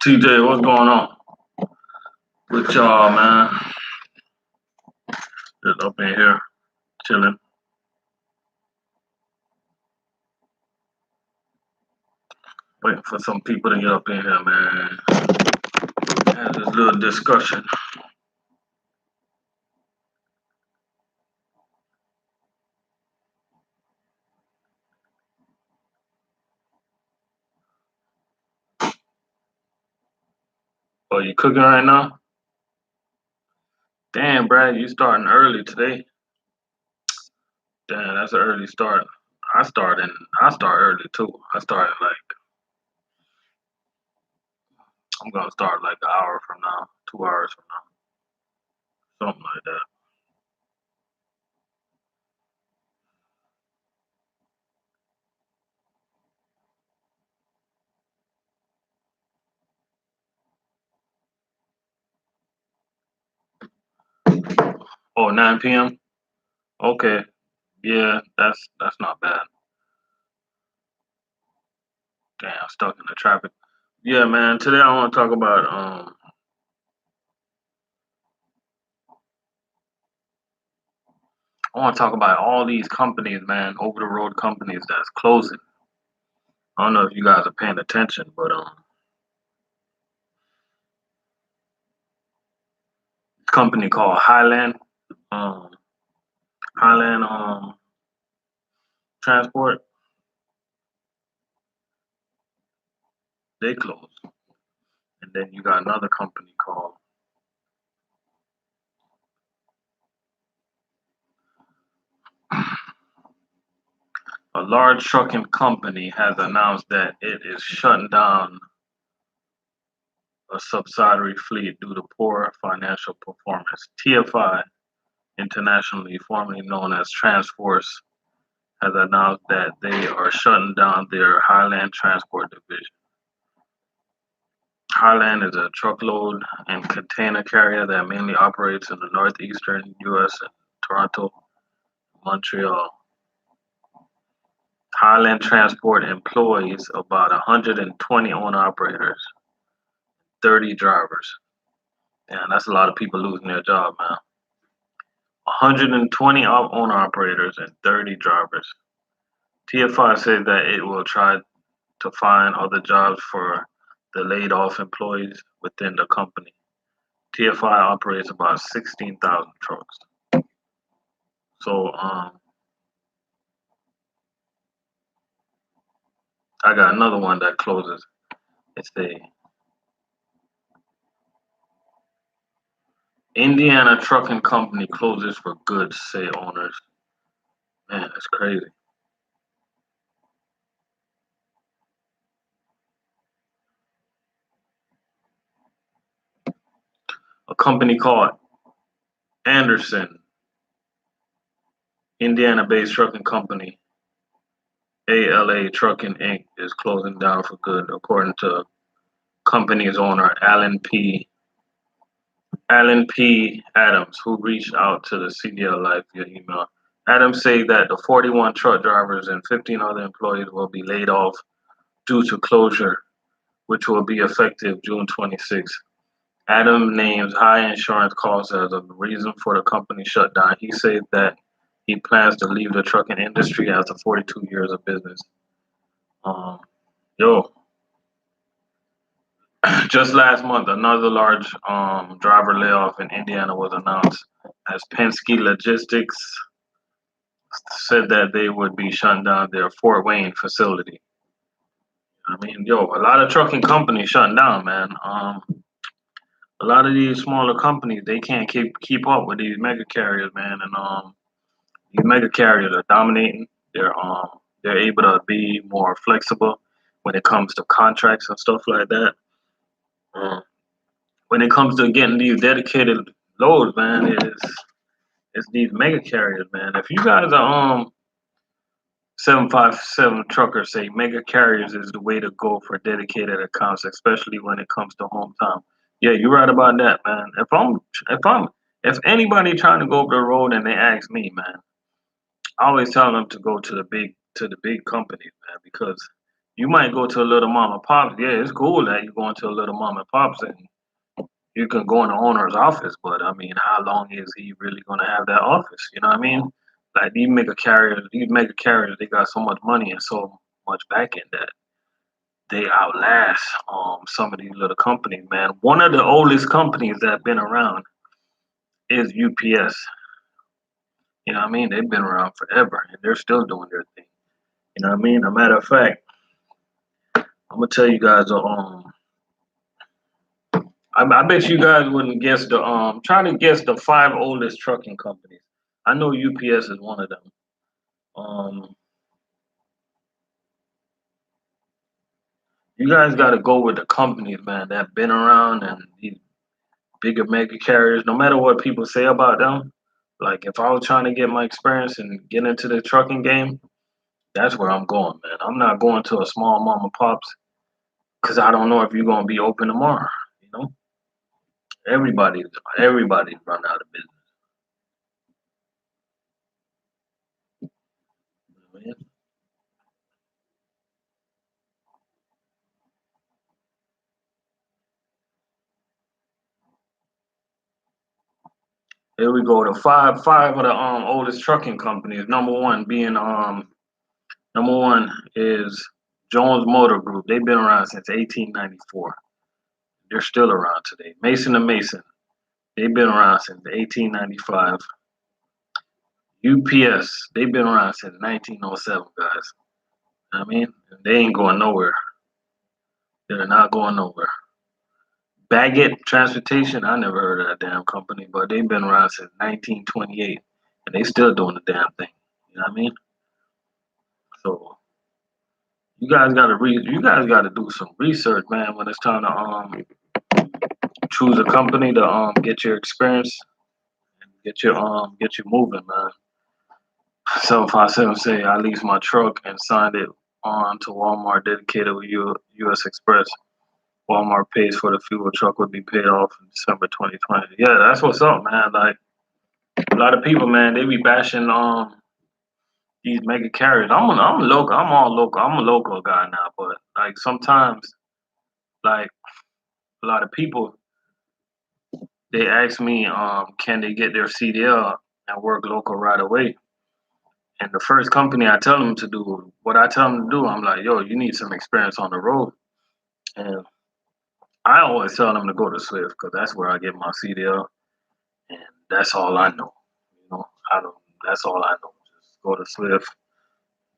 TJ, what's going on with y'all, man? Just up in here chilling, waiting for some people to get up in here, man. Have this little discussion. Oh, you cooking right now? Damn, Brad, you starting early today. Damn, that's an early start. I start in I start early too. I start like I'm gonna start like an hour from now, 2 hours from now, something like that. Oh, 9 p.m. Okay, yeah, that's not bad. Damn, stuck in the traffic. Yeah, man. Today I want to talk about I want to talk about all these companies, man, over the road companies that's closing. I don't know if you guys are paying attention, but company called um, Highland Transport, they closed, and then you got another company called a large trucking company has announced that it is shutting down a subsidiary fleet due to poor financial performance. TFI, internationally formerly known as Transforce, has announced that they are shutting down their Highland Transport division. Highland is a truckload and container carrier that mainly operates in the northeastern U.S. and Toronto, Montreal. Highland Transport employs about 120 owner-operators, 30 drivers. And that's a lot of people losing their job, man. 120 owner-operators and 30 drivers. TFI said that it will try to find other jobs for the laid off employees within the company. TFI operates about 16,000 trucks. So I got another one that closes. It's the Indiana Trucking Company closes for good, say owners. Man, that's crazy. A company called Anderson, Indiana-based trucking company, ALA Trucking Inc., is closing down for good, according to company's owner Alan P. Adams, who reached out to the CDL Life via email. Adams said that the 41 truck drivers and 15 other employees will be laid off due to closure, which will be effective June 26. Adams names high insurance costs as a reason for the company shutdown. He said that he plans to leave the trucking industry after 42 years of business. Um, yo, just last month, another large driver layoff in Indiana was announced as Penske Logistics said that they would be shutting down their Fort Wayne facility. I mean, yo, a lot of trucking companies shutting down, man. A lot of these smaller companies they can't keep up with these mega carriers, man, and these mega carriers are dominating. They're able to be more flexible when it comes to contracts and stuff like that. Um, when it comes to getting these dedicated loads, man, it's these mega carriers, man. If you guys are 757 truckers say mega carriers is the way to go for dedicated accounts, especially when it comes to home time. Yeah, you're right about that, man. If anybody trying to go over the road and they ask me, man, I always tell them to go to the big companies, man, because You might go to a little mom and pops. Yeah, it's cool that you're going to a little mom and pops and you can go in the owner's office, but I mean, how long is he really going to have that office? You know what I mean? Like these mega carriers, they got so much money and so much back in that they outlast some of these little companies, man. One of the oldest companies that been around is UPS. You know what I mean? They've been around forever and they're still doing their thing. You know what I mean? A matter of fact, I'm gonna tell you guys. I bet you guys wouldn't guess the try to guess the five oldest trucking companies. I know UPS is one of them. Um, you guys got to go with the companies, man, that been around and these bigger mega carriers. No matter what people say about them, like if I was trying to get my experience and get into the trucking game, that's where I'm going, man. I'm not going to a small mom and pops because I don't know if you're gonna be open tomorrow. You know, everybody, everybody's run out of business. Here we go. The five of the oldest trucking companies. Number one is Jones Motor Group. They've been around since 1894. They're still around today. Mason and Mason. They've been around since 1895. UPS. They've been around since 1907, guys. I mean, they ain't going nowhere. They're not going nowhere. Baggett Transportation. I never heard of that damn company, but they've been around since 1928, and they still doing the damn thing. You know what I mean? So you guys gotta do some research, man, when it's time to choose a company to get your experience and get you moving, man. So if I say I leased my truck and signed it on to Walmart dedicated with US Express, Walmart pays for the fuel, truck would be paid off in December 2020. Yeah, that's what's up, man. Like a lot of people, man, they be bashing these mega carriers. I'm local. I'm all local. I'm a local guy now, but like sometimes like a lot of people they ask me, can they get their CDL and work local right away? And the first company I tell them to do, what I tell them to do, I'm like, yo, you need some experience on the road. And I always tell them to go to Swift because that's where I get my CDL, and that's all I know. You know, I don't. That's all I know. Just go to Swift.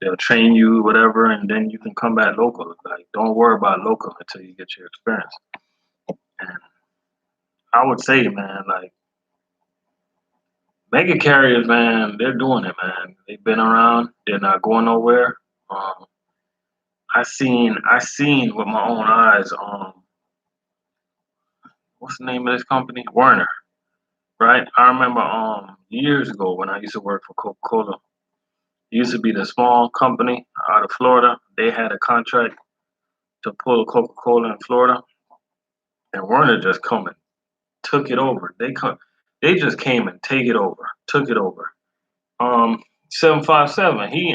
They'll train you, whatever, and then you can come back local. Like, don't worry about local until you get your experience. And I would say, man, like mega carriers, man, they're doing it, man. They've been around. They're not going nowhere. Um, I seen with my own eyes. What's the name of this company? Werner, right? I remember years ago when I used to work for Coca Cola. It used to be the small company out of Florida. They had a contract to pull Coca Cola in Florida, and Werner just come and took it over. They just came and take it over, took it over. 757. He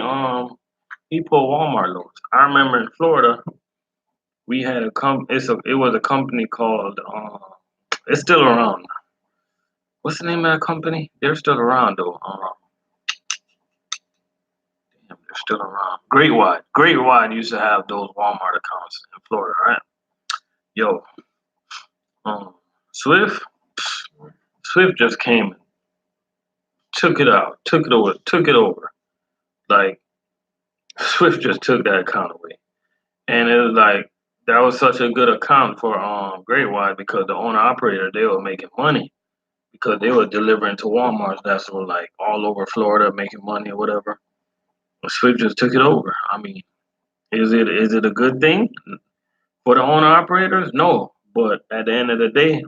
pulled Walmart loads. I remember in Florida we had it was a company called it's still around. What's the name of that company? They're still around though. Damn, they're still around. Great Wide. Great Wide used to have those Walmart accounts in Florida, right? Yo, um, Swift, Swift just came and took it out, took it over, took it over. Like Swift just took that account away, and it was like that was such a good account for Great Wide because the owner operator they were making money because they were delivering to Walmart's that's were like all over Florida making money or whatever. But Swift just took it over. I mean, is it a good thing for the owner operators? No, but at the end of the day,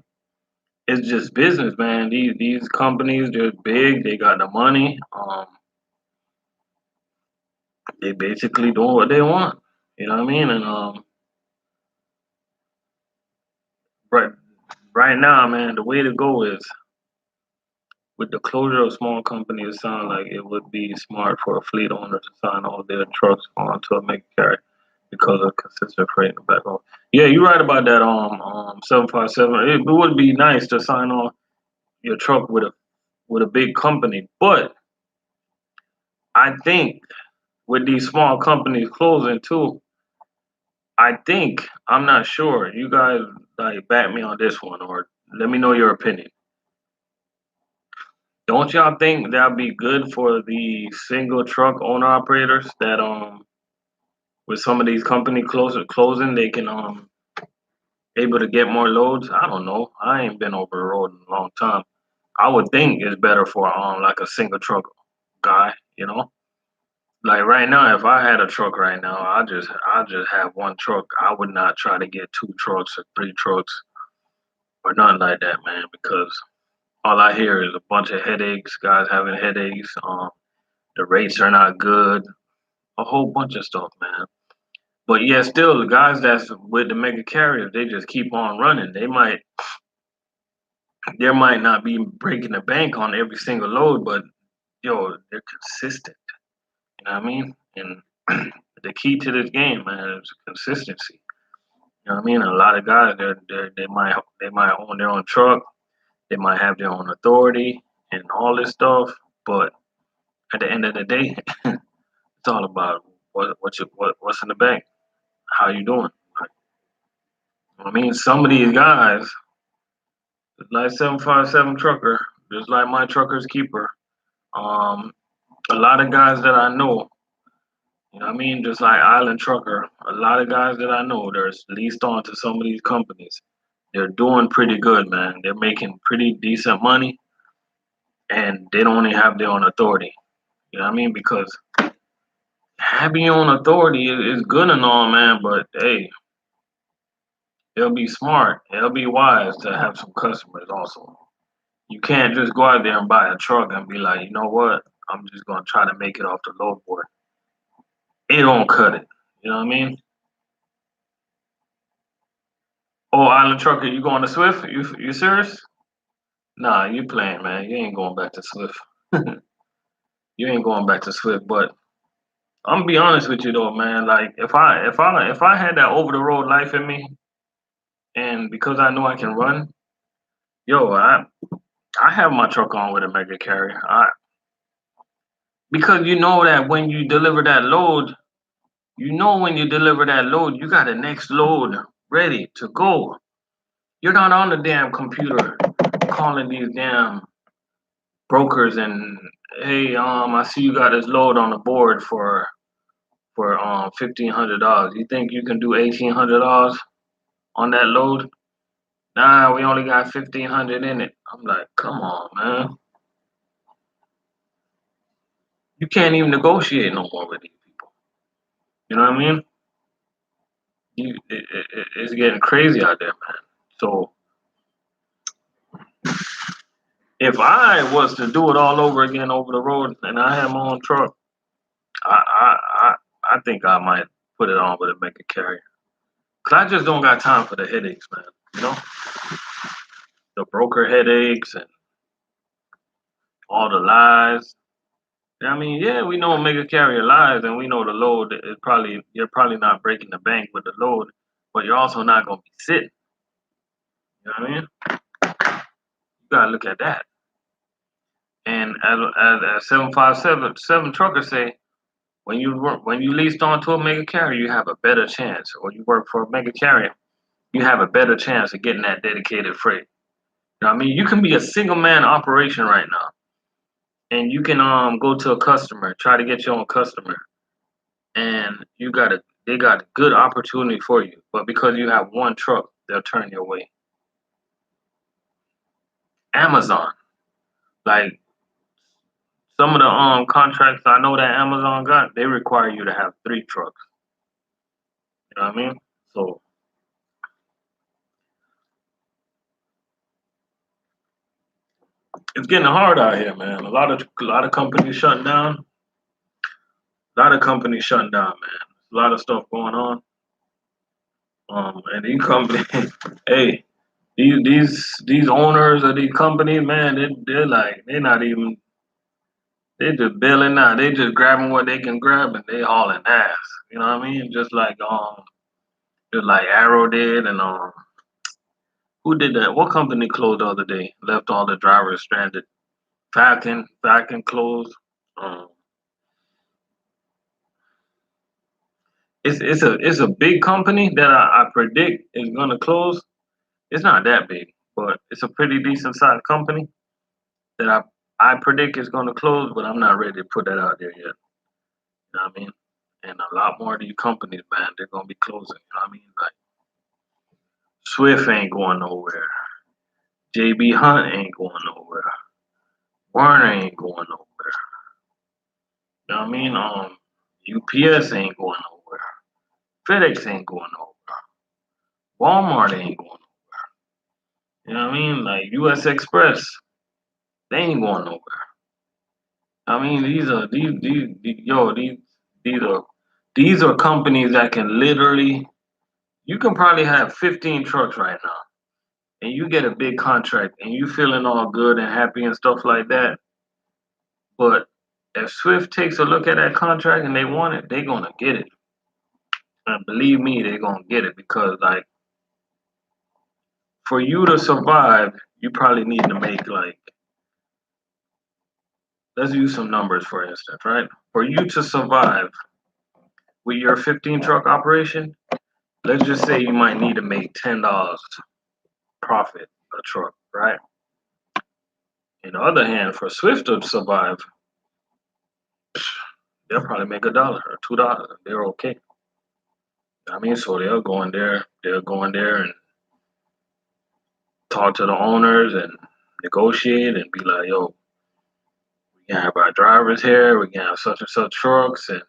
it's just business, man. These companies they're big. They got the money. They basically doing what they want. You know what I mean? And right right now, man, the way to go is with the closure of small companies. It sounds like it would be smart for a fleet owner to sign all their trucks onto a mega carrier. because of consistent freight in the back home. Yeah, you're right about that. 757. It would be nice to sign on your truck with a big company, but I think with these small companies closing too, I think I'm not sure. You guys like back me on this one, or let me know your opinion. Don't y'all think that'd be good for the single truck owner operators that with some of these company closing, they can able to get more loads? I don't know. I ain't been over the road in a long time. I would think it's better for like a single truck guy, you know? Like right now, if I had a truck right now, I just have one truck. I would not try to get two trucks or three trucks or nothing like that, man, because all I hear is a bunch of headaches, guys having headaches. The rates are not good, a whole bunch of stuff, man. But yeah, still the guys that's with the mega carriers, they just keep on running. There might not be breaking the bank on every single load, but yo, they're consistent. You know what I mean? And the key to this game, man, is consistency. You know what I mean? A lot of guys, they might own their own truck, they might have their own authority and all this stuff, but at the end of the day, it's all about what's in the bank, how you doing. Like, I mean, some of these guys, like 757 trucker, just like my trucker's keeper. Um, a lot of guys that I know, you know what I mean, just like Island Trucker, a lot of guys that I know, they're leased on to some of these companies. They're doing pretty good, man. They're making pretty decent money, and they don't even have their own authority. You know what I mean? Because having your own authority is good and all, man, but hey, it'll be smart, it'll be wise to have some customers also. You can't just go out there and buy a truck and be like, you know what? I'm just gonna try to make it off the load board. It don't cut it. You know what I mean? Oh, Island Trucker, you going to Swift? You serious? Nah, you playing, man. You ain't going back to Swift. You ain't going back to Swift. But I'm gonna be honest with you though, man. Like if I had that over the road life in me, and because I know I can run, yo, I have my truck on with a mega carrier. Because you know that when you deliver that load, when you deliver that load, you got the next load ready to go. You're not on the damn computer calling these damn brokers and hey, I see you got this load on the board for $1,500. You think you can do $1,800 on that load? Nah, we only got 1,500 in it. I'm like, come on, man. You can't even negotiate no more with these people. You know what I mean? It's getting crazy out there, man. So if I was to do it all over again over the road and I had my own truck, I I I, I think I might put it on with a mega carrier. Cause I just don't got time for the headaches, man. You know, the broker headaches and all the lies. I mean, yeah, we know mega carrier lies, and we know the load is probably you're probably not breaking the bank with the load, but you're also not gonna be sitting. You know what I mean? You gotta look at that. And as 757 truckers say, when you leased onto a mega carrier, you have a better chance, or you work for a mega carrier, you have a better chance of getting that dedicated freight. You know what I mean? You can be a single man operation right now, and you can go to a customer, try to get your own customer, and they got a good opportunity for you. But because you have one truck, they'll turn your way. Amazon, like some of the contracts I know that Amazon got, they require you to have three trucks. You know what I mean? So it's getting hard out here, man. A lot of companies shutting down. A lot of companies shutting down, man. A lot of stuff going on. And these companies, hey, these owners of these companies, man, they're like they're not even They just bailing out. They just grabbing what they can grab and they hauling ass. You know what I mean? Just like Arrow did and who did that? What company closed the other day? Left all the drivers stranded. Falcon closed. Um, it's a big company that I predict is gonna close. It's not that big, but it's a pretty decent sized company that I predict is gonna close, but I'm not ready to put that out there yet. You know what I mean? And a lot more of these companies, man, they're gonna be closing. You know what I mean? Like Swift ain't going nowhere. JB Hunt ain't going nowhere. Warner ain't going nowhere. You know what I mean? UPS ain't going nowhere. FedEx ain't going nowhere. Walmart ain't going nowhere. You know what I mean? Like US Express, they ain't going nowhere. I mean, these are these are companies that can literally you can probably have 15 trucks right now and you get a big contract and you feeling all good and happy and stuff like that. But if Swift takes a look at that contract and they want it, they're gonna get it. And believe me, they're gonna get it because like for you to survive, you probably need to make like let's use some numbers for instance, right? For you to survive with your 15 truck operation, let's just say you might need to make $10 profit a truck, right? On the other hand, for Swift to survive, they'll probably make $1 or $2. They're okay. I mean, so they'll go in there and talk to the owners and negotiate and be like, yo, we can have our drivers here, we can have such and such trucks and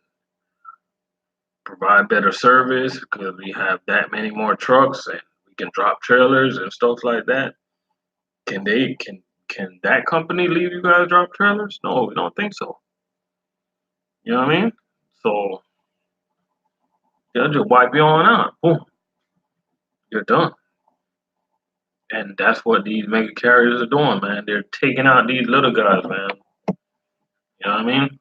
provide better service because we have that many more trucks and we can drop trailers and stuff like that. Can that company leave you guys drop trailers? No, we don't think so. You know what I mean? So they'll just wipe you on out. Boom, you're done. And that's what these mega carriers are doing, man. They're taking out these little guys, man. You know what I mean?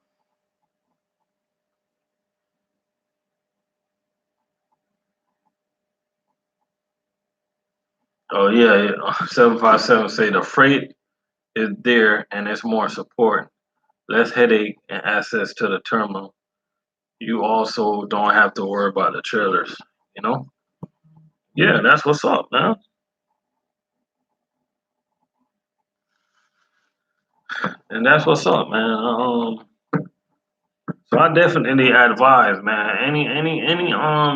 Oh yeah, 757 say the freight is there and it's more support, less headache and access to the terminal. You also don't have to worry about the trailers. You know? Yeah, that's what's up, man. And that's what's up, man. So I definitely advise, man. Any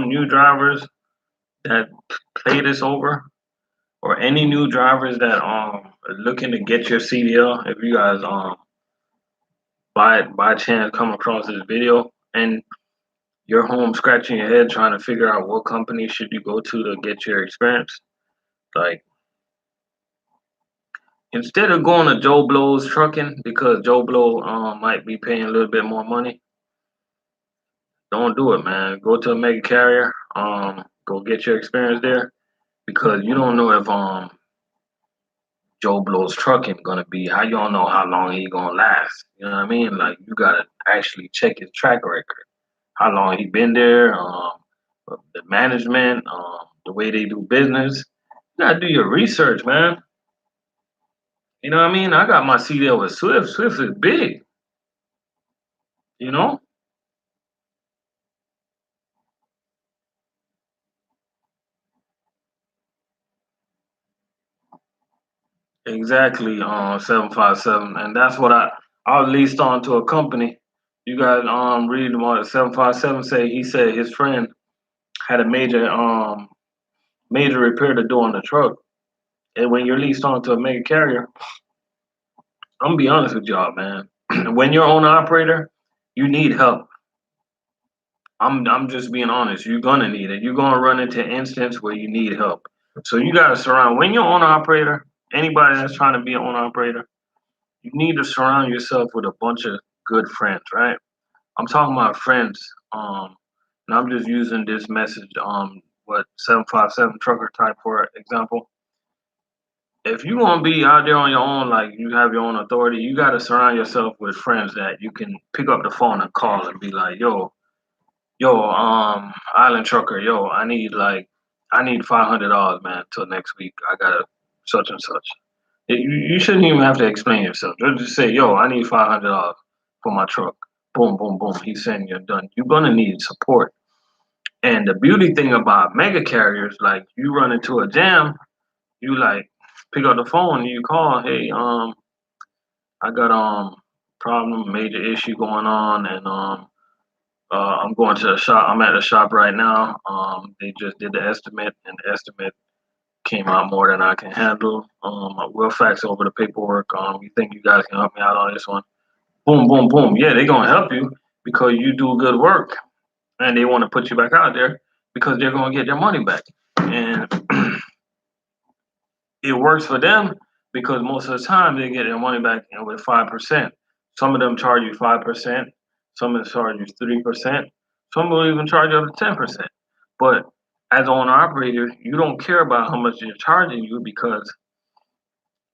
new drivers that play this over, or any new drivers that are looking to get your CDL, if you guys by chance come across this video and you're home scratching your head trying to figure out what company should you go to get your experience, like instead of going to Joe Blow's trucking because Joe Blow might be paying a little bit more money, don't do it, man. Go to a mega carrier, go get your experience there because you don't know if Joe Blow's trucking gonna be how you don't know how long he gonna last. You know what I mean? Like you gotta actually check his track record, how long he been there, the management, the way they do business. You gotta do your research, man. You know what I mean? I got my CDL with Swift. Swift is big, you know? Exactly, 757. And that's what I leased on to a company. You guys read what 757 say he said his friend had a major repair to do on the truck. And when you're leased onto a mega carrier, I'm gonna be honest with y'all, man. When you're owner operator, you need help. I'm just being honest. You're gonna need it. You're gonna run into an instance where you need help. So you gotta surround when you're owner operator, anybody that's trying to be an owner operator, you need to surround yourself with a bunch of good friends, right? I'm talking about friends. And I'm just using this message, what 757 trucker type for example. if you want to be out there on your own, like you have your own authority, you got to surround yourself with friends that you can pick up the phone and call and be like, yo, Island Trucker, yo, I need $500, man, till next week. I got to such and such. You shouldn't even have to explain yourself. Just say, yo, I need $500 for my truck. Boom, boom, boom. He's saying you're done. You're gonna need support. And the beauty thing about mega carriers, like you run into a jam, you like pick up the phone and you call, hey, I got problem, major issue going on, and I'm going to the shop. I'm at the shop right now. They just did the estimate, and the estimate came out more than I can handle. We'll fax over the paperwork. We think you guys can help me out on this one. Boom, boom, boom. Yeah, they're gonna help you because you do good work, and they want to put you back out there because they're gonna get their money back. And it works for them because most of the time they get their money back with 5%. Some of them charge you 5%. Some of them charge you 3%. Some will even charge you up to 10%. But as an owner operator, you don't care about how much they're charging you because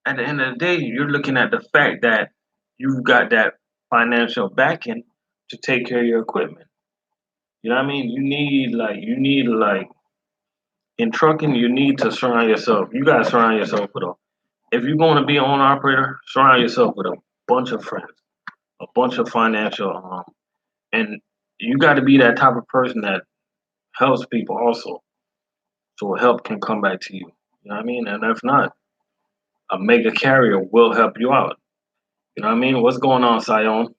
at the end of the day, you're looking at the fact that you've got that financial backing to take care of your equipment. You know what I mean? You need in trucking, you need to surround yourself. You gotta surround yourself with a if you're going to be an owner operator, surround yourself with a bunch of friends, a bunch of financial, and you got to be that type of person that helps people also, so help can come back to you. You know what I mean? And if not, a mega carrier will help you out. You know what I mean? What's going on, Sion?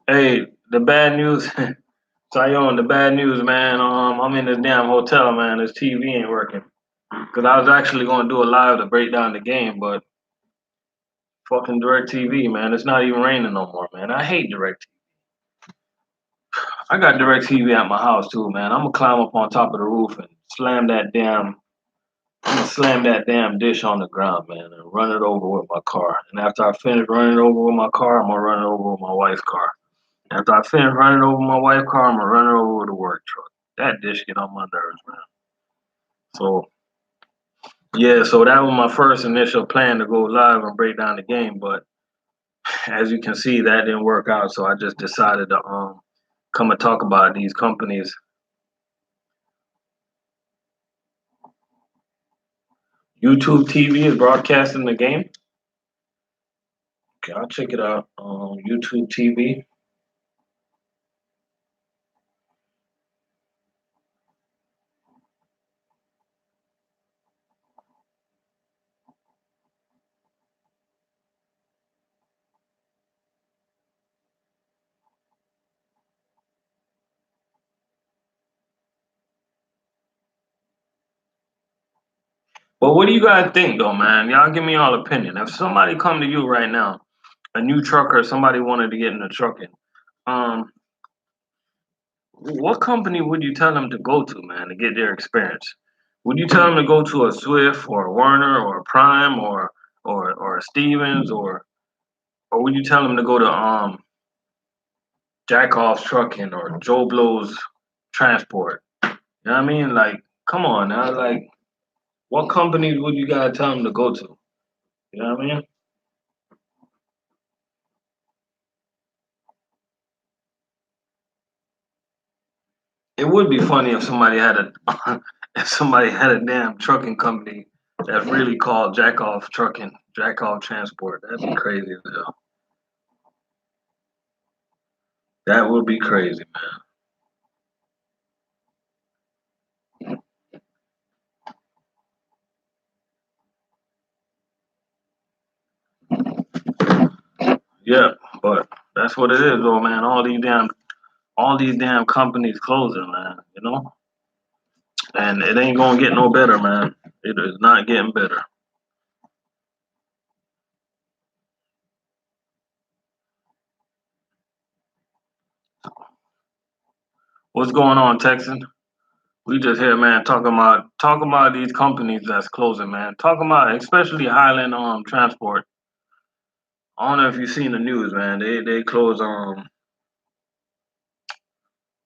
Hey, the bad news, Sion. The bad news, man. I'm in this damn hotel, man. This TV ain't working. Cause I was actually going to do a live to break down the game, but fucking Direct TV, man. It's not even raining no more, man. I hate Direct. I got Direct TV at my house too, man. I'm gonna climb up on top of the roof and slam that damn. I'm gonna slam that damn dish on the ground, man, and run it over with my car. And after I finish running it over with my car, I'm gonna run it over with my wife's car. After I finish running over my wife's car, I'm gonna run it over with a work truck. That dish get on my nerves, man. So yeah, so that was my first initial plan to go live and break down the game, but as you can see, that didn't work out. So I just decided to come and talk about these companies. YouTube TV is broadcasting the game. Okay, I'll check it out on YouTube TV. But what do you guys think, though, man? Y'all give me y'all opinion. If somebody come to you right now, a new trucker, somebody wanted to get into trucking, um, what company would you tell them to go to, man, to get their experience? Would you tell them to go to a Swift or a Werner or a Prime or a Stevens or would you tell them to go to Jack Off's Trucking or Joe Blow's Transport? You know what I mean? Like, come on now, like, what companies would you guys tell them to go to? You know what I mean? It would be funny if somebody had a if somebody had a damn trucking company that really called Jack Off Trucking, Jack Off Transport. That'd be crazy as hell. That would be crazy, man. Yeah, but that's what it is, though, man. All these damn companies closing, man. You know, and it ain't gonna get no better, man. It is not getting better. What's going on, Texan? We just here, man, talking about these companies that's closing, man. Talking about especially Highland Transport. I don't know if you've seen the news, man. They closed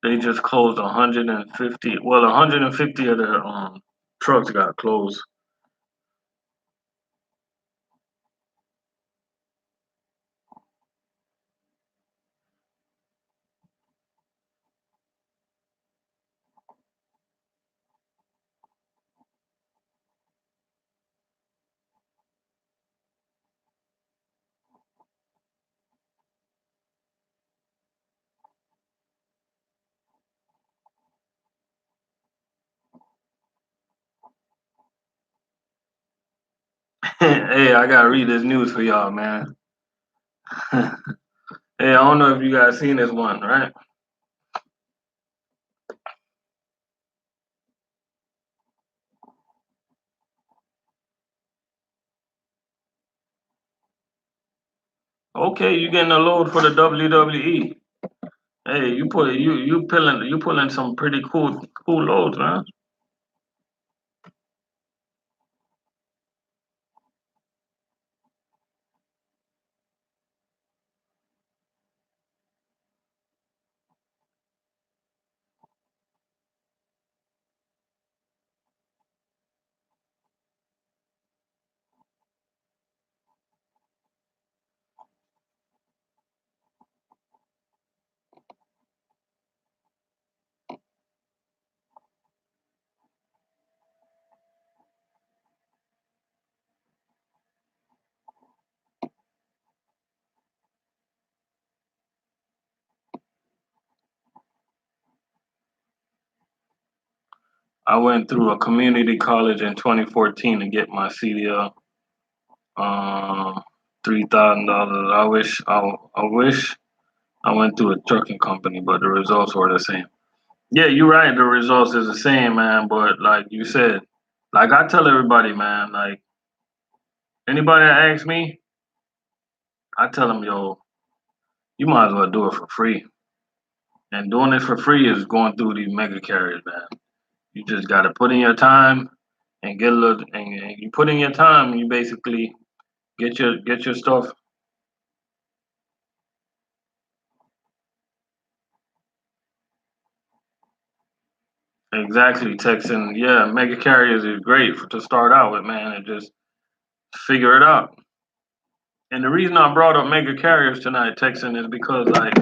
They just closed 150. Well, 150 of their trucks got closed. Hey, I gotta read this news for y'all, man. Hey, I don't know if you guys seen this one, right? Okay, you getting a load for the WWE. Hey, you pulling some pretty cool loads, man. I went through a community college in 2014 to get my CDL. Um, $3,000. I wish I went through a trucking company, but the results were the same. Yeah, you're right. The results is the same, man. But like you said, like I tell everybody, man, like anybody that asks me, I tell them, yo, you might as well do it for free. And doing it for free is going through these mega carriers, man. You just got to put in your time and get a little, and you put in your time, and you basically get your stuff. Exactly, Texan. Yeah, mega carriers is great to start out with, man, and just figure it out. And the reason I brought up mega carriers tonight, Texan, is because like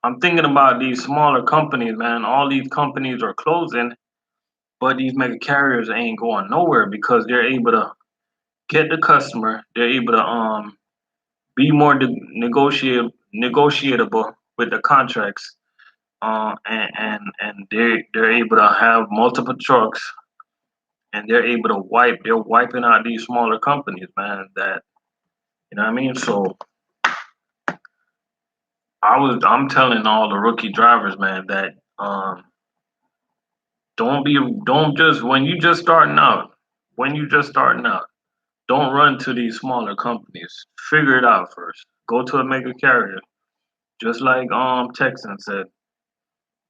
I'm thinking about these smaller companies, man. All these companies are closing, but these mega carriers ain't going nowhere because they're able to get the customer. They're able to be more negotiable with the contracts. And they're able to have multiple trucks, and they're able to they're wiping out these smaller companies, man. That you know what I mean. So I'm telling all the rookie drivers, man, that don't just when you just starting out, don't run to these smaller companies. Figure it out first. Go to a mega carrier, just like Texan said,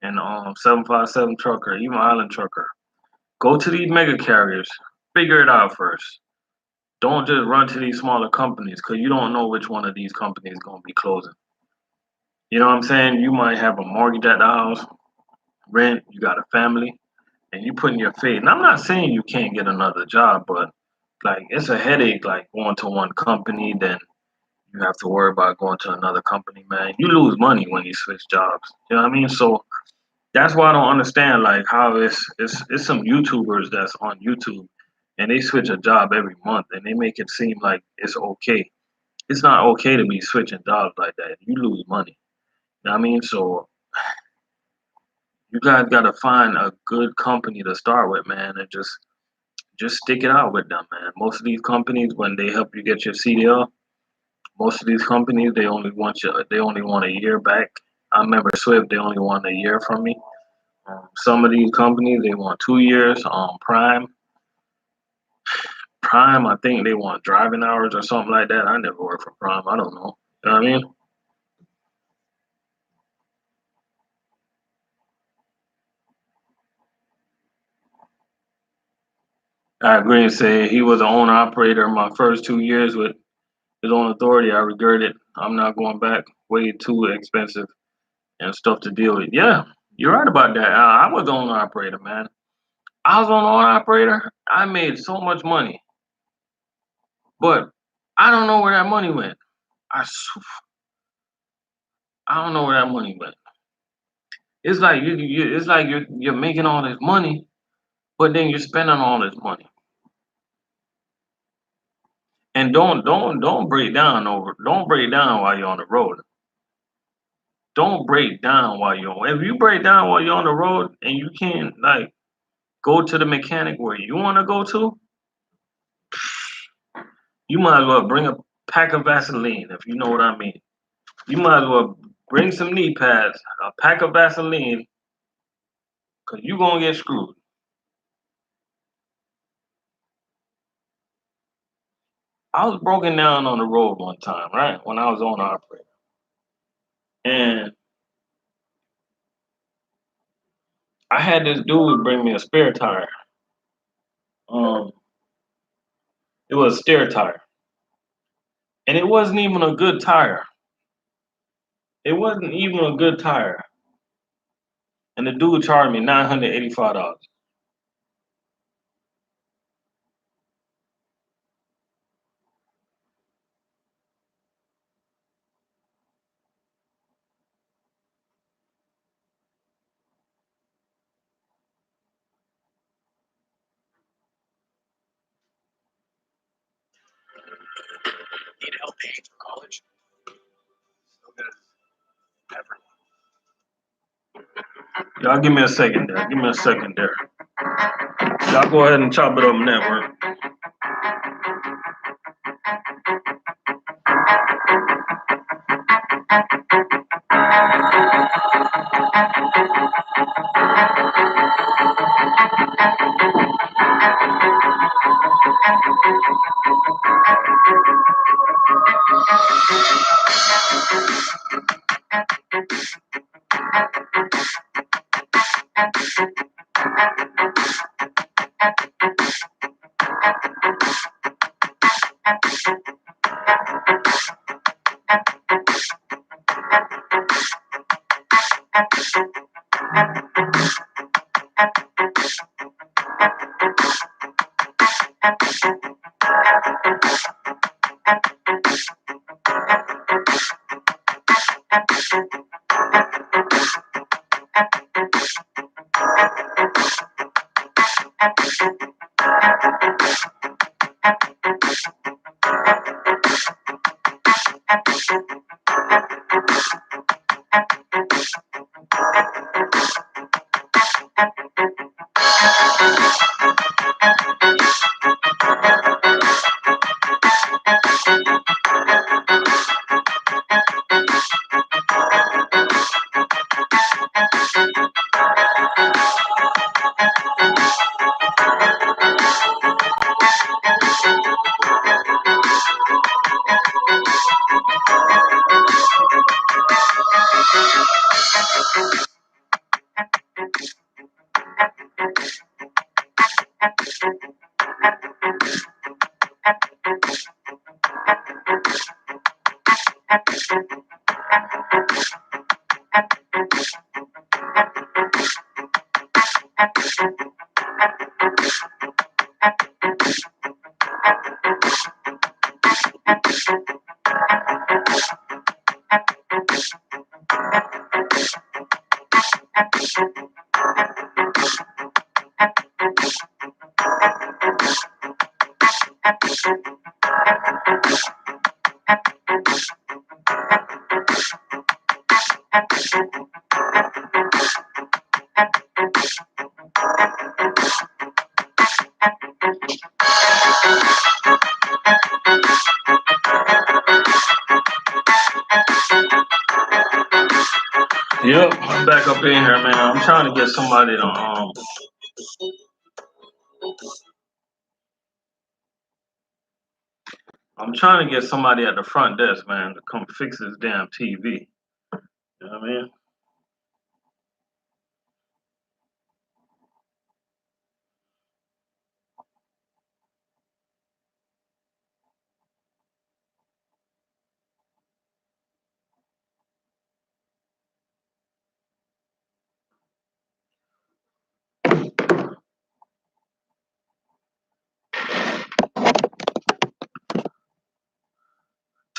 and 757 trucker, even Island trucker. Go to these mega carriers. Figure it out first. Don't just run to these smaller companies because you don't know which one of these companies is gonna be closing. You know what I'm saying? You might have a mortgage at the house, rent, you got a family, and you putting your faith. And I'm not saying you can't get another job, but like it's a headache like going to one company, then you have to worry about going to another company, man. You lose money when you switch jobs. You know what I mean? So that's why I don't understand like how it's some YouTubers that's on YouTube and they switch a job every month and they make it seem like it's okay. It's not okay to be switching jobs like that. You lose money. You know what I mean? So you guys gotta find a good company to start with, man, and just stick it out with them, man. Most of these companies, when they help you get your CDL, most of these companies they only want a year back. I remember Swift, they only want a year from me. Some of these companies they want 2 years. Prime, I think they want driving hours or something like that. I never worked for Prime. I don't know. You know what I mean? I agree and say he was an owner operator my first 2 years with his own authority. I regret it. I'm not going back. Way too expensive and stuff to deal with. Yeah, You're right about that. I was on operator, man. I was on operator. I made so much money, but I don't know where that money went. I, I don't know where that money went. It's like it's like you're making all this money, but then you're spending all this money. And don't break down over. Don't break down while you're on the road. Don't break down while you're on. If you break down while you're on the road and you can't like go to the mechanic where you want to go to, you might as well bring a pack of Vaseline if you know what I mean. You might as well bring some knee pads, a pack of Vaseline, cause you gonna get screwed. I was broken down on the road one time, right? When I was on operator. And I had this dude bring me a spare tire. Um, it was a stair tire. And it wasn't even a good tire. It wasn't even a good tire. And the dude charged me $985. Y'all give me a second there. Give me a second there. Y'all go ahead and chop it up network. Yep, I'm back up in here, man. I'm trying to get somebody to I'm trying to get somebody at the front desk, man, to come fix this damn TV. You know what I mean?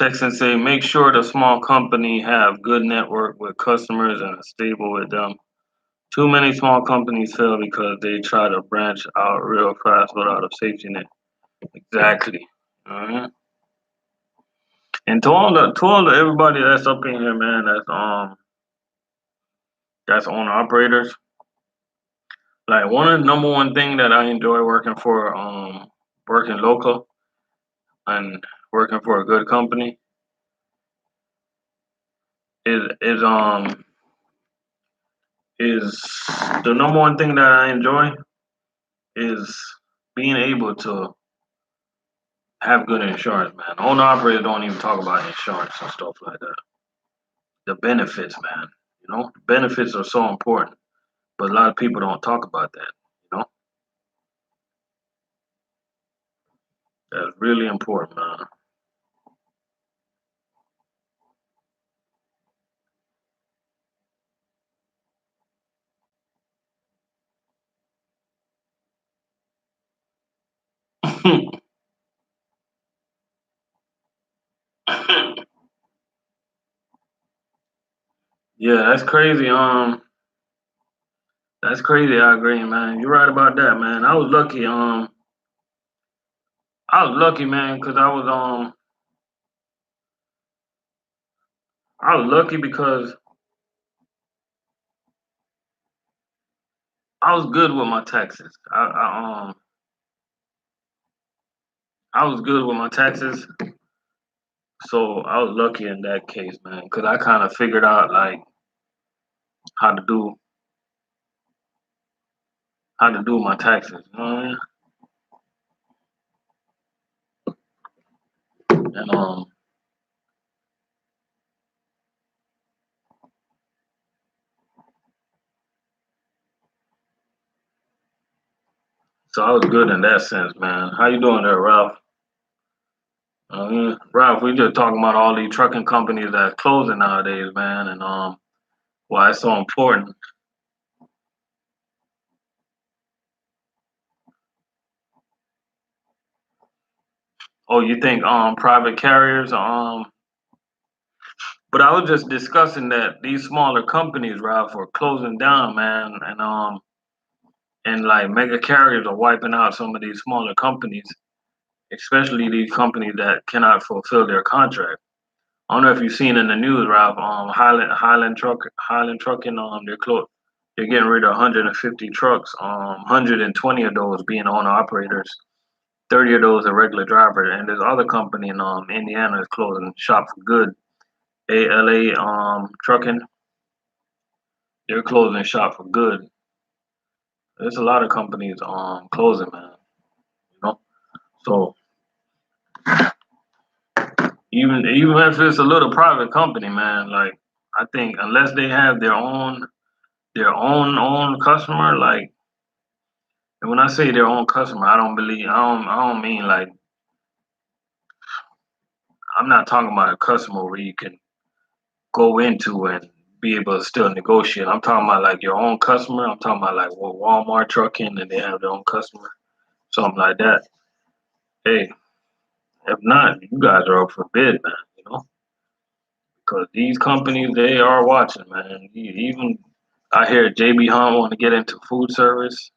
Text and say, make sure the small company have good network with customers and are stable with them. Too many small companies fail because they try to branch out real fast without a safety net. Exactly. All right. And to all the everybody that's up in here, man, that's owner operators. Like one of the number one thing that I enjoy working for, working local and working for a good company is is the number one thing that I enjoy is being able to have good insurance, man. Owner operators don't even talk about insurance and stuff like that. The benefits, man. You know, benefits are so important, but a lot of people don't talk about that. You know, that's really important, man. Yeah, that's crazy. That's crazy. I agree, man. You're right about that, man. I was lucky. I was lucky, man, because I was lucky because I was good with my taxes. I was good with my taxes, so I was lucky in that case, man, because I kind of figured out like how to do how to do my taxes. You know what I mean? And so I was good in that sense, man. How you doing there, Ralph? Ralph, we just talking about all these trucking companies that's closing nowadays, man, and why it's so important. Oh, you think private carriers but I was just discussing that these smaller companies, Ralph, are closing down, man, and like mega carriers are wiping out some of these smaller companies, especially these companies that cannot fulfill their contract. I don't know if you've seen in the news, Ralph. Highland Trucking, they're getting rid of 150 trucks. 120 of those being owner operators, 30 of those are regular drivers, and there's other company in Indiana is closing shop for good. ALA Trucking, they're closing shop for good. There's a lot of companies closing, man. You know, so even if it's a little private company, man, like I think unless they have their own customer, like and when I say their own customer, I don't mean like I'm not talking about a customer where you can go into and be able to still negotiate. I'm talking about like your own customer. I'm talking about like Walmart trucking and they have their own customer, something like that. Hey, if not, you guys are up for bid, man. You know, because these companies they are watching, man. Even I hear JB Hunt want to get into food service.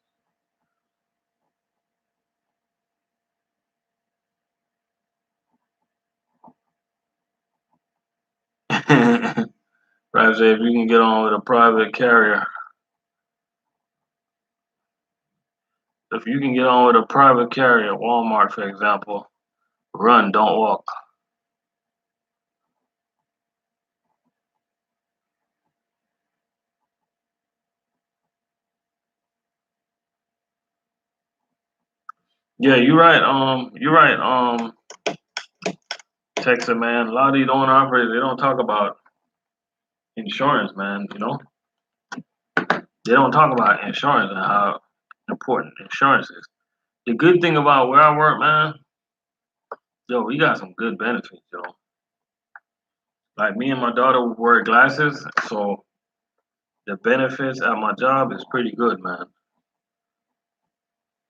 Right, say if you can get on with a private carrier, if you can get on with a private carrier, Walmart, for example, run, don't walk. Yeah, you're right. You're right. Texas, man. A lot of these owner operators, they don't talk about insurance, man. You know, they don't talk about insurance and how important insurance is. The good thing about where I work, man, yo, we got some good benefits, yo. Like me and my daughter wear glasses, so the benefits at my job is pretty good, man.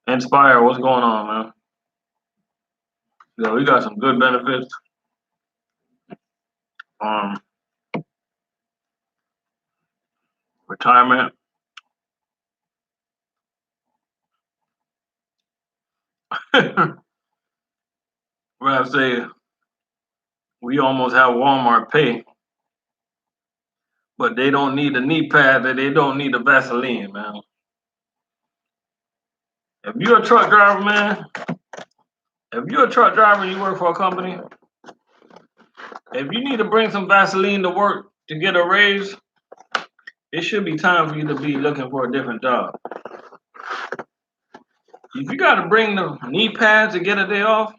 Inspire, what's going on, man? Yo, we got some good benefits. Um, retirement. Where I say we almost have Walmart pay, but they don't need a knee pad and they don't need a Vaseline, man. If you're a truck driver, man, if you're a truck driver and you work for a company, if you need to bring some Vaseline to work to get a raise, it should be time for you to be looking for a different job. If you got to bring the knee pads to get a day off,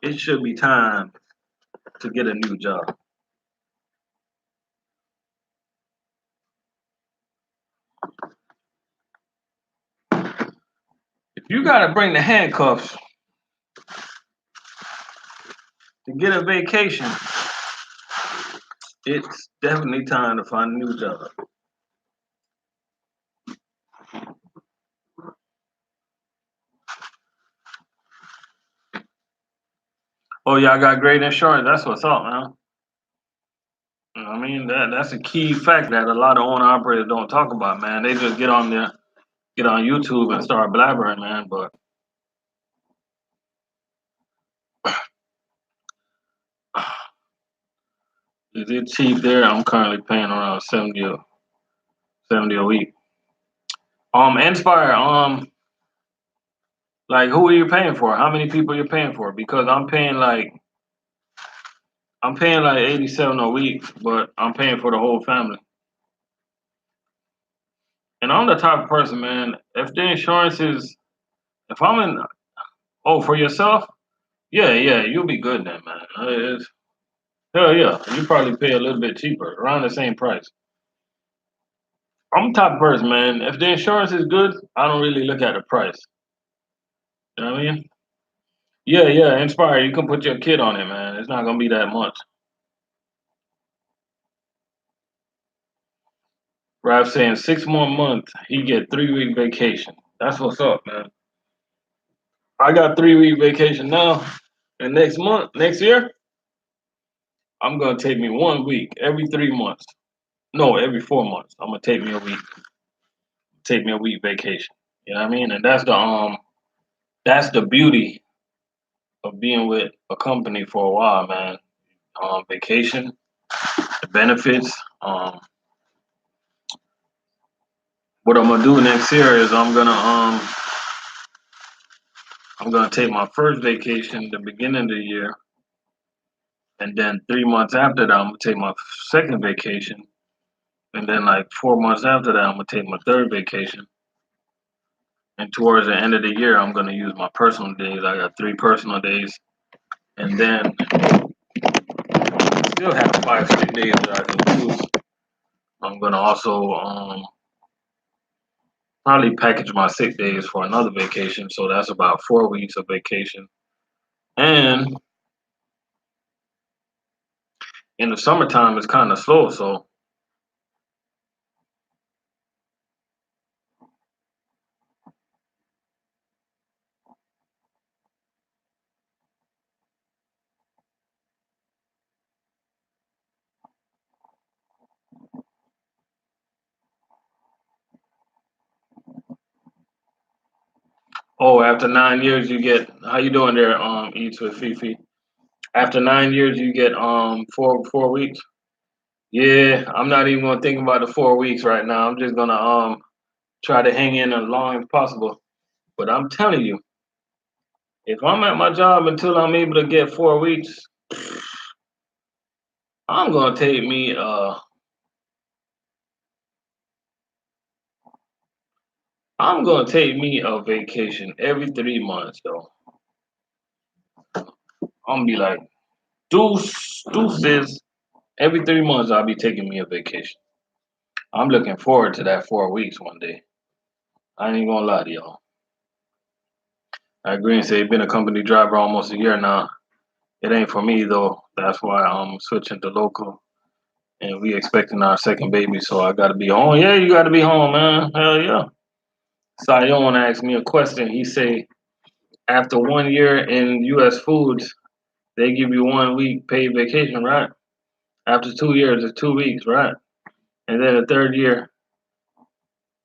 it should be time to get a new job. If you got to bring the handcuffs to get a vacation, it's definitely time to find a new job. Oh, y'all got great insurance. That's what's up, man. I mean, that's a key fact that a lot of owner operators don't talk about, man. They just get on there, get on YouTube and start blabbering, man. But is it cheap there? I'm currently paying around 70 a week. Inspire, like who are you paying for? How many people you paying for? Because I'm paying like 87 a week, but I'm paying for the whole family. And I'm the type of person, man, if the insurance is if I'm in oh, for yourself, yeah, yeah, you'll be good then, man. Hell yeah. You probably pay a little bit cheaper, around the same price. I'm the type of person, man. If the insurance is good, I don't really look at the price. You know what I mean? Yeah, yeah, Inspire. You can put your kid on it, man. It's not gonna be that much. Ralph saying 6 more months, he get 3 week vacation. That's what's up, man. I got 3 week vacation now, and next year, I'm gonna take me 1 week every 3 months. No, every 4 months. I'm gonna take me a week vacation. You know what I mean? And that's the beauty of being with a company for a while, man. Vacation, the benefits. What I'm gonna do next year is I'm gonna take my first vacation the beginning of the year, and then 3 months after that I'm gonna take my second vacation, and then like 4 months after that I'm gonna take my third vacation. And towards the end of the year I'm gonna use my personal days. I got 3 personal days, and then still have 5 sick days that I can use. I'm gonna also probably package my sick days for another vacation, so that's about 4 weeks of vacation. And in the summertime, it's kind of slow. So, oh, after 9 years, you get how you doing there? Eats with Fifi. After 9 years, you get 4 weeks. Yeah, I'm not even gonna think about the 4 weeks right now. I'm just gonna try to hang in as long as possible. But I'm telling you, if I'm at my job until I'm able to get 4 weeks, I'm gonna take me I'm gonna take me a vacation every 3 months though. I'm gonna be like deuces. Every 3 months I'll be taking me a vacation. I'm looking forward to that 4 weeks one day. I ain't gonna lie to y'all. I agree and say been a company driver almost a year now. It ain't for me though. That's why I'm switching to local. And we expecting our second baby, so I gotta be home. Yeah, you gotta be home, man. Hell yeah. Sion asked me a question. He say after 1 year in US foods, they give you 1 week paid vacation, right? After 2 years, it's 2 weeks, right? And then the third year,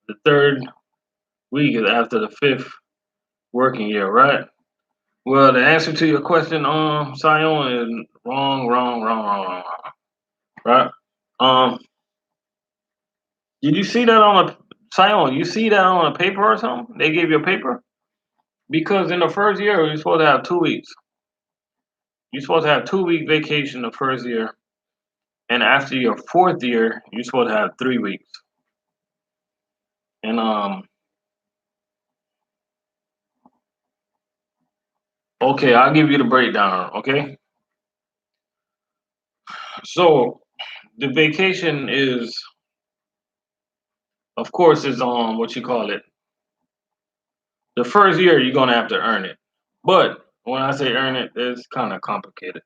the third week is after the fifth working year, right? Well, the answer to your question, Sion, is wrong, wrong, wrong, wrong, wrong, wrong, right? Um, did you see that on a Sion? You see that on a paper or something? They gave you a paper because in the first year you're supposed to have 2 weeks. You're supposed to have 2 week vacation the first year, and after your fourth year, you're supposed to have 3 weeks. And okay, I'll give you the breakdown. Okay, so the vacation is, of course, is what you call it. The first year you're gonna have to earn it, but when I say earn it, it's kind of complicated.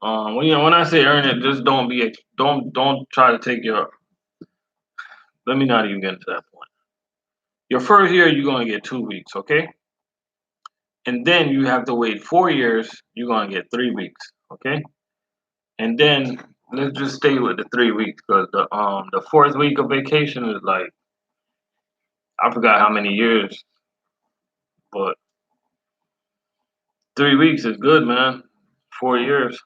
When I say earn it, just don't try to take your. Let me not even get into that point. Your first year you're gonna get 2 weeks, okay, and then you have to wait 4 years. You're gonna get 3 weeks, okay, and then let's just stay with the 3 weeks because the fourth week of vacation is like I forgot how many years, but 3 weeks is good, man. 4 years.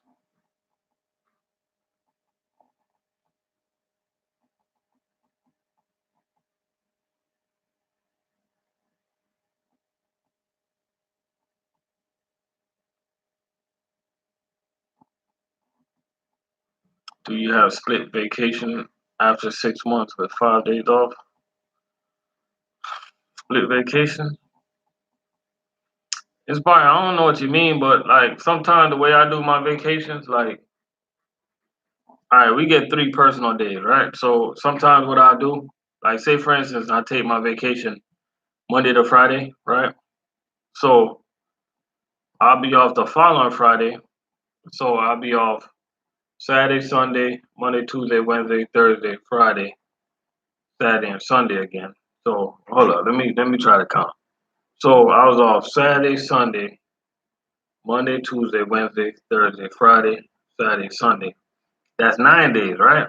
Do you have split vacation after 6 months with 5 days off? Split vacation? It's probably I don't know what you mean, but like sometimes the way I do my vacations, like all right, we get 3 personal days, right? So sometimes what I do, like say for instance, I take my vacation Monday to Friday, right? So I'll be off the following Friday. So I'll be off Saturday, Sunday, Monday, Tuesday, Wednesday, Thursday, Friday, Saturday, and Sunday again. So hold up, let me try to count. So I was off Saturday, Sunday, Monday, Tuesday, Wednesday, Thursday, Friday, Saturday, Sunday. That's 9 days, right?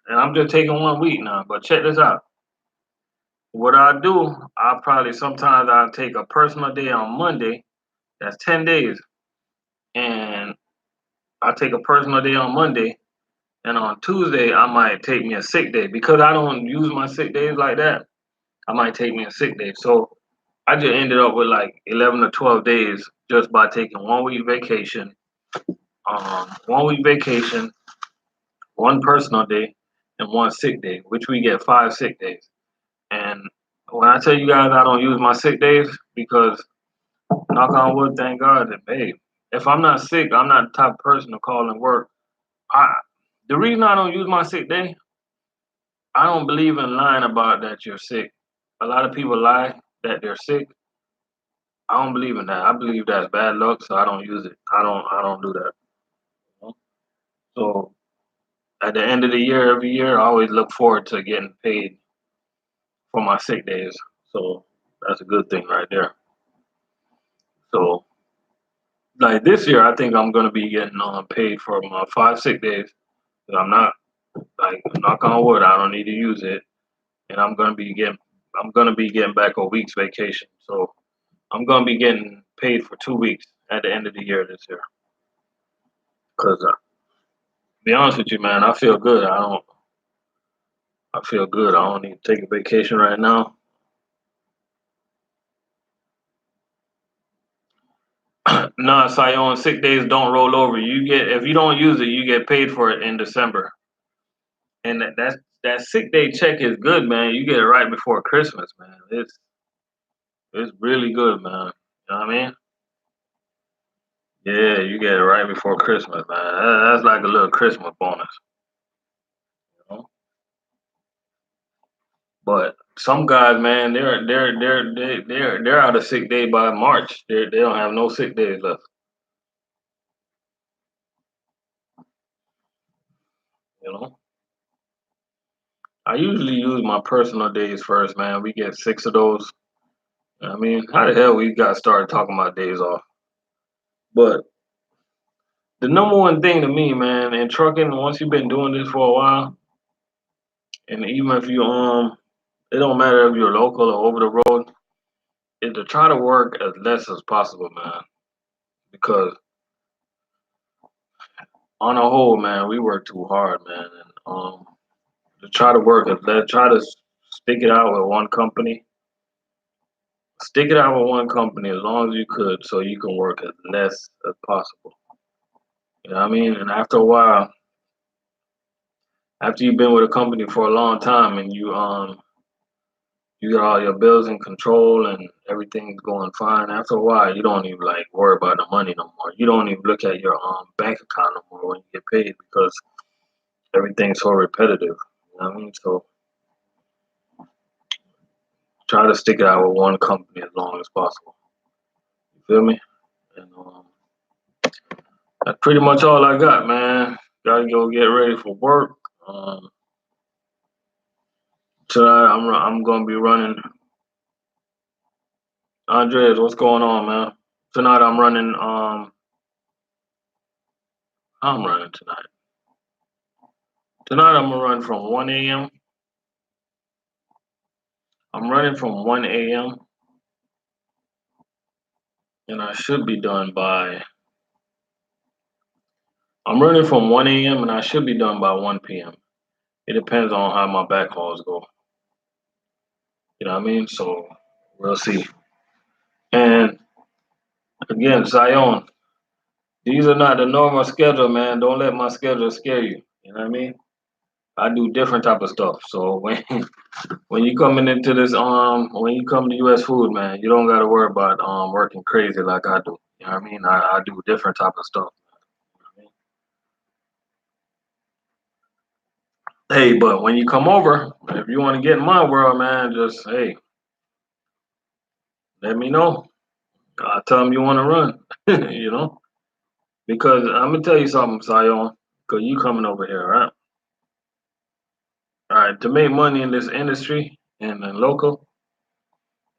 And I'm just taking 1 week now. But check this out. What I do, I probably sometimes I'll take a personal day on Monday. That's 10 days. And I take a personal day on Monday. And on Tuesday, I might take me a sick day. Because I don't use my sick days like that, I might take me a sick day. So I just ended up with like 11 or 12 days just by taking 1 week vacation, 1 week vacation, one personal day, and one sick day, which we get 5 sick days. And when I tell you guys I don't use my sick days because knock on wood, thank God that hey, if I'm not sick, I'm not the type of person to call and work. I the reason I don't use my sick day, I don't believe in lying about that you're sick. A lot of people lie that they're sick. I don't believe in that. I believe that's bad luck, so I don't use it. I don't do that. You know? So at the end of the year, every year, I always look forward to getting paid for my sick days. So that's a good thing right there. So like this year, I think I'm gonna be getting paid for my 5 sick days. 'Cause I'm not like knock on wood, I don't need to use it, and I'm gonna be getting back a week's vacation. So I'm gonna be getting paid for 2 weeks at the end of the year this year. Cause to be honest with you, man, I feel good. I feel good. I don't need to take a vacation right now. Nah, Sion, sick days don't roll over. You get if you don't use it, you get paid for it in December. And that sick day check is good, man. You get it right before Christmas, man. It's really good, man. You know what I mean? Yeah, you get it right before Christmas, man. That's like a little Christmas bonus, you know. But some guys, man, they're out of sick day by March. They don't have no sick days left. You know. I usually use my personal days first, man. We get 6 of those. I mean, how the hell we got started talking about days off? But The number one thing to me, man, in trucking, once you've been doing this for a while, and even if you it don't matter if you're local or over the road, is to try to work as less as possible, man. Because on a whole, man, we work too hard, man, and to try to work as less, try to stick it out with one company. Stick it out with one company as long as you could, so you can work as less as possible. You know what I mean? And after a while, after you've been with a company for a long time, and you got all your bills in control and everything's going fine. After a while, you don't even like worry about the money no more. You don't even look at your bank account no more when you get paid because everything's so repetitive. You know what I mean? So try to stick it out with one company as long as possible. You feel me? And that's pretty much all I got, man. Gotta go get ready for work. Um, Tonight I'm gonna be running. Andres, what's going on, man? Tonight I'm running. I'm running tonight. Tonight I'm gonna run from 1 a.m. I'm running from 1 a.m. and I should be done by. I'm running from 1 a.m. and I should be done by 1 p.m. It depends on how my backhauls go. You know what I mean? So we'll see. And again, Zion, these are not the normal schedule, man. Don't let my schedule scare you. You know what I mean? I do different type of stuff. So when you coming into this when you come to US food, man, you don't gotta worry about working crazy like I do. You know what I mean? I do different type of stuff. You know what I mean? Hey, but when you come over, if you want to get in my world, man, just hey, let me know. I'll tell them you want to run, you know? Because I'm gonna tell you something, Sion, because you coming over here, right? All right, to make money in this industry and local,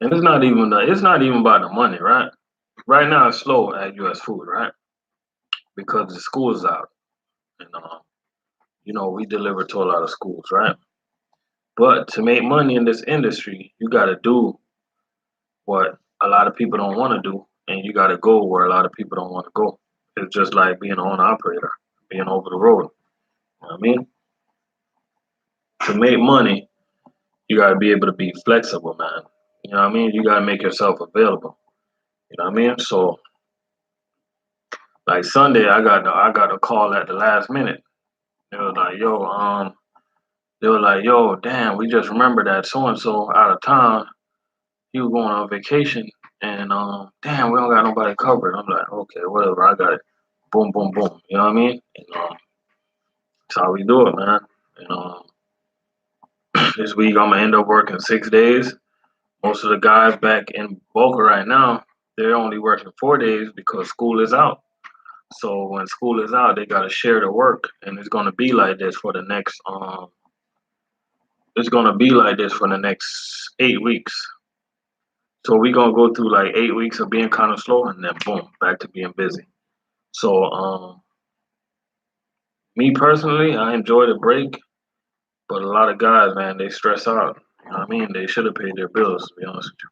and it's not even about the money, right? Right now it's slow at US food, right? Because the school's out, and we deliver to a lot of schools, right? But to make money in this industry, you got to do what a lot of people don't want to do, and you got to go where a lot of people don't want to go. It's just like being an owner operator, being over the road. You know what I mean? To make money, you got to be able to be flexible, man. You know what I mean? You got to make yourself available. You know what I mean? So, like Sunday, I got a call at the last minute. They was like, "Yo, they were like, yo, damn, we just remembered that so and so out of town. He was going on vacation, and damn, we don't got nobody covered." I'm like, okay, whatever, I got it. Boom, boom, boom. You know what I mean? And that's how we do it, man. And this week I'm gonna end up working 6 days. Most of the guys back in Boca right now, they're only working 4 days because school is out. So when school is out, they gotta share the work, and it's gonna be like this for the next it's gonna be like this for the next 8 weeks. So we're gonna go through like 8 weeks of being kind of slow, and then boom, back to being busy. So me personally, I enjoy the break, but a lot of guys, man, they stress out. You know what I mean? They should have paid their bills, to be honest with you.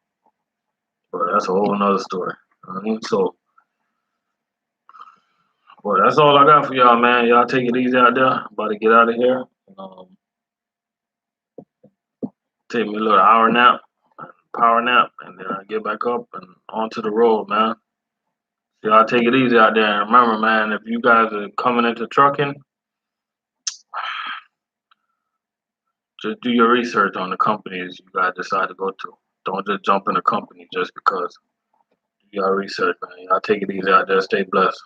But that's a whole nother story. You know what I mean? So, well, that's all I got for y'all, man. Y'all take it easy out there. I'm about to get out of here. Take me a little hour nap, power nap, and then I get back up and onto the road, man. So y'all take it easy out there. And remember, man, if you guys are coming into trucking, just do your research on the companies you guys decide to go to. Don't just jump in a company just because. Do your research, man. Y'all take it easy out there. Stay blessed.